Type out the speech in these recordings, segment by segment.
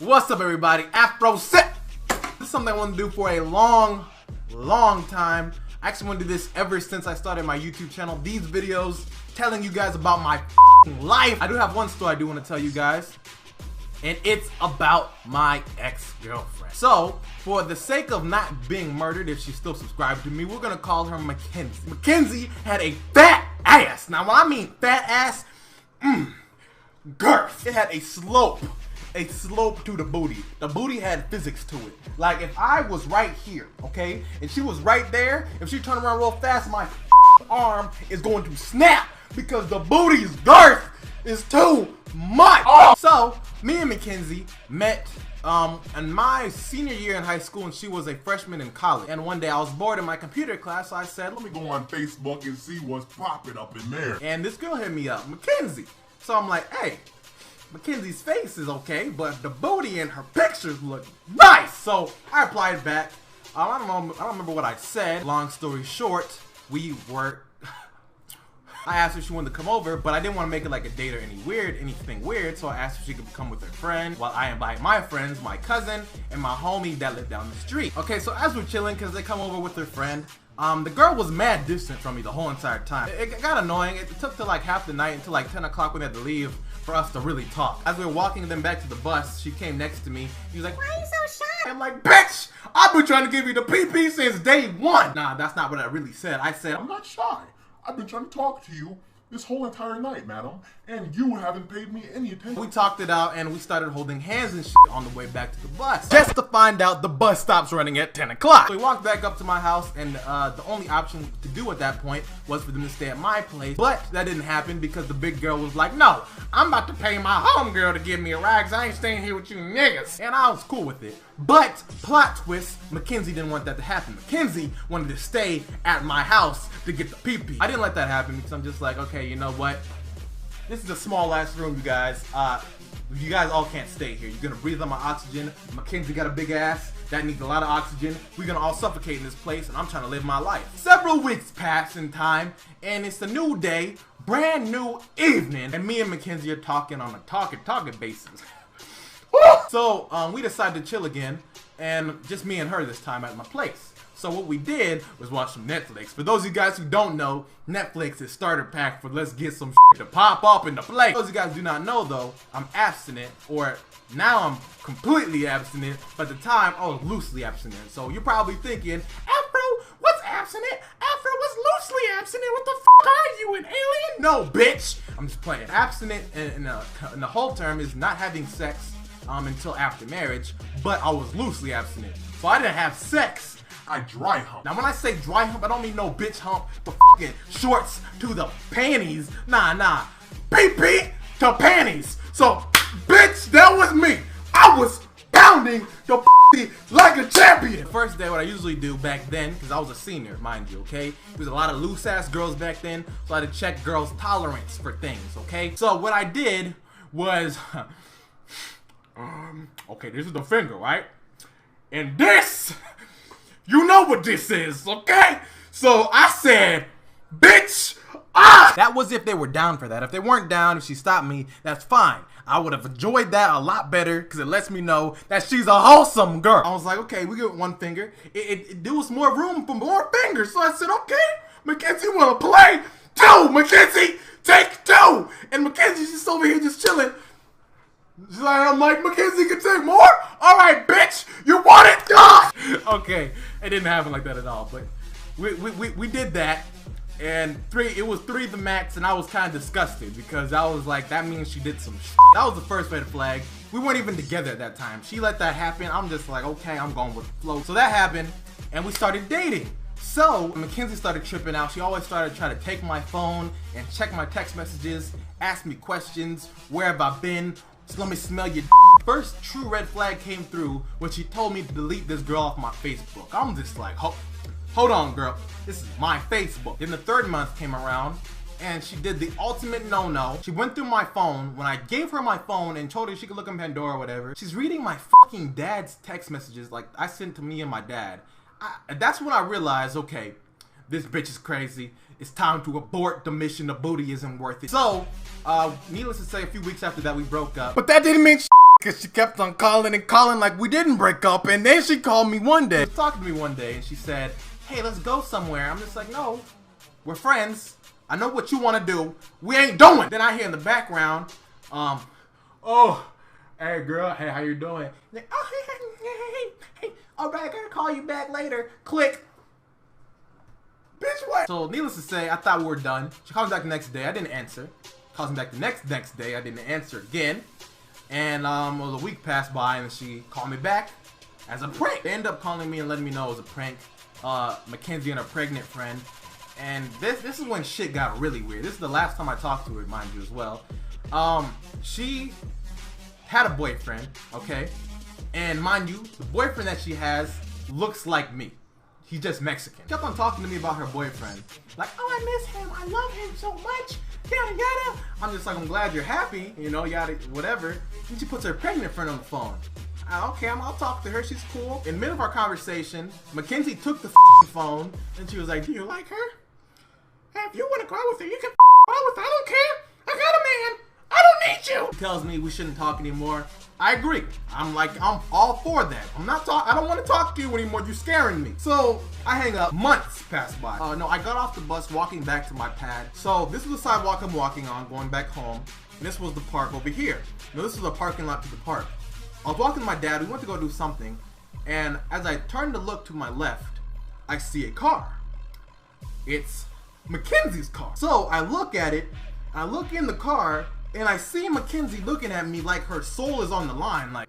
What's up, everybody? Afro Set. This is something I want to do for a long time. I actually want to do this ever since I started my YouTube channel. These videos telling you guys about my life. I do have one story I do want to tell you guys, and it's about my ex-girlfriend. So, for the sake of not being murdered, if she's still subscribed to me, we're gonna call her Mackenzie. Mackenzie had a fat ass. Now, when I mean fat ass, girth. It had a slope to the booty. The booty had physics to it. Like, if I was right here, okay, and she was right there, if she turned around real fast, my arm is going to snap because the booty's girth is too much. So, me and Mackenzie met in my senior year in high school, and she was a freshman in college. And one day I was bored in my computer class, so I said, let me go on Facebook and see what's popping up in there. And this girl hit me up, Mackenzie. So I'm like, hey, Mackenzie's face is okay, but the booty in her pictures look nice. So I replied back. I don't remember what I said. Long story short, I asked her if she wanted to come over, but I didn't want to make it like a date or anything weird, so I asked if she could come with her friend, while I invite my friends, my cousin, and my homie that lived down the street. Okay, so as we're chilling, because they come over with their friend, the girl was mad distant from me the whole entire time. It got annoying. It took till like half the night until like 10 o'clock when they had to leave for us to really talk. As we were walking them back to the bus, she came next to me. She was like, why are you so shy? I'm like, bitch, I've been trying to give you the PP since day one. Nah, that's not what I really said. I said, I'm not shy. I've been trying to talk to you this whole entire night, madam, and you haven't paid me any attention. We talked it out and we started holding hands and shit on the way back to the bus. Just to find out the bus stops running at 10 o'clock. So we walked back up to my house, and the only option to do at that point was for them to stay at my place. But that didn't happen because the big girl was like, no, I'm about to pay my homegirl to give me a ride because I ain't staying here with you niggas. And I was cool with it. But, plot twist, Mackenzie didn't want that to happen. Mackenzie wanted to stay at my house to get the pee-pee. I didn't let that happen because I'm just like, okay, you know what? This is a small ass room, you guys. You guys all can't stay here. You're gonna breathe on my oxygen. Mackenzie got a big ass. That needs a lot of oxygen. We're gonna all suffocate in this place, and I'm trying to live my life. Several weeks pass in time, and it's a new day, brand new evening, and me and Mackenzie are talking on a talking basis. So, we decided to chill again, and just me and her this time at my place. So what we did was watch some Netflix. For those of you guys who don't know, Netflix is starter pack for let's get some shit to pop up in the play. For those of you guys who do not know though, I'm abstinent, or now I'm completely abstinent, but at the time I was loosely abstinent. So you're probably thinking, Afro, what's abstinent? Afro was loosely abstinent. What the f are you, an alien? No, bitch. I'm just playing. Abstinent in the whole term is not having sex until after marriage, but I was loosely abstinent. So I didn't have sex. I dry hump. Now when I say dry hump, I don't mean no bitch hump, but fucking shorts to the panties. Nah. PP to panties. So, bitch, that was me. I was pounding the like a champion. First day, what I usually do back then, because I was a senior, mind you, okay? There's a lot of loose ass girls back then, so I had to check girls' tolerance for things, okay? So what I did was, okay, this is the finger, right? And this, you know what this is, okay? So I said, bitch, That was if they were down for that. If they weren't down, if she stopped me, that's fine. I would have enjoyed that a lot better because it lets me know that she's a wholesome girl. I was like, okay, we get one finger. There was more room for more fingers. So I said, okay, Mackenzie wanna play? Two, Mackenzie, take two. And Mackenzie, she's over here just chilling. I'm like, Mackenzie can take more? All right, bitch, you want it? Okay, it didn't happen like that at all, but we did that, and it was three the max, and I was kind of disgusted because I was like, that means she did some shit. That was the first red flag. We weren't even together at that time. She let that happen. I'm just like, okay, I'm going with the flow. So that happened, and we started dating. So Mackenzie started tripping out. She always started trying to take my phone and check my text messages, ask me questions, where have I been? So let me smell your First true red flag came through when she told me to delete this girl off my Facebook. I'm just like, hold on, girl. This is my Facebook. Then the third month came around, and she did the ultimate no-no. She went through my phone. When I gave her my phone and told her she could look in Pandora or whatever, she's reading my fucking dad's text messages like I sent to me and my dad. That's when I realized, okay, this bitch is crazy. It's time to abort the mission. The booty isn't worth it. So, needless to say, a few weeks after that, we broke up. But that didn't mean Cause she kept on calling and calling like we didn't break up. And then she called me one day. She was talking to me one day and she said, hey, let's go somewhere. I'm just like, no, we're friends. I know what you want to do. We ain't doing. Then I hear in the background, oh, hey girl, hey, how you doing? Like, oh, hey, all right, I gotta call you back later. Click. Bitch, what? So needless to say, I thought we were done. She called me back the next day. I didn't answer. Calls me back the next day. I didn't answer again. And it was a week passed by, and she called me back as a prank. They ended up calling me and letting me know it was a prank. Mackenzie and her pregnant friend. And this is when shit got really weird. This is the last time I talked to her, mind you, as well. She had a boyfriend, okay? And mind you, the boyfriend that she has looks like me. He's just Mexican. She kept on talking to me about her boyfriend. Like, oh, I miss him. I love him so much. Yada, yada. I'm just like, I'm glad you're happy. You know, yada, whatever. And she puts her pregnant friend on the phone. Okay, I'll talk to her. She's cool. In the middle of our conversation, Mackenzie took the phone and she was like, do you like her? Hey, if you want to go out with her, you can go out with her. I don't care. I got a man. I don't need you. She tells me we shouldn't talk anymore. I agree. I'm all for that. I don't want to talk to you anymore. You're scaring me. So I hang up. Months pass by. No, I got off the bus walking back to my pad. So this is the sidewalk I'm walking on, going back home. And this was the park over here. Now this is a parking lot to the park. I was walking with my dad. We went to go do something. And as I turned to look to my left, I see a car. It's Mackenzie's car. So I look at it. I look in the car. And I see Mackenzie looking at me like her soul is on the line. Like,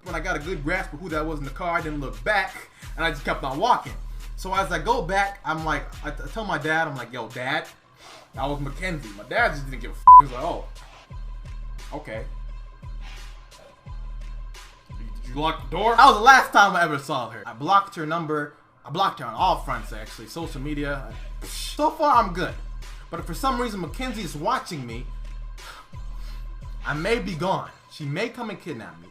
when I got a good grasp of who that was in the car, I didn't look back, and I just kept on walking. So as I go back, I'm like, I tell my dad, I'm like, yo, Dad, that was Mackenzie. My dad just didn't give a f. He was like, oh, okay. Did you lock the door? That was the last time I ever saw her. I blocked her number. I blocked her on all fronts, actually. Social media. So far, I'm good. But if for some reason Mackenzie is watching me, I may be gone. She may come and kidnap me.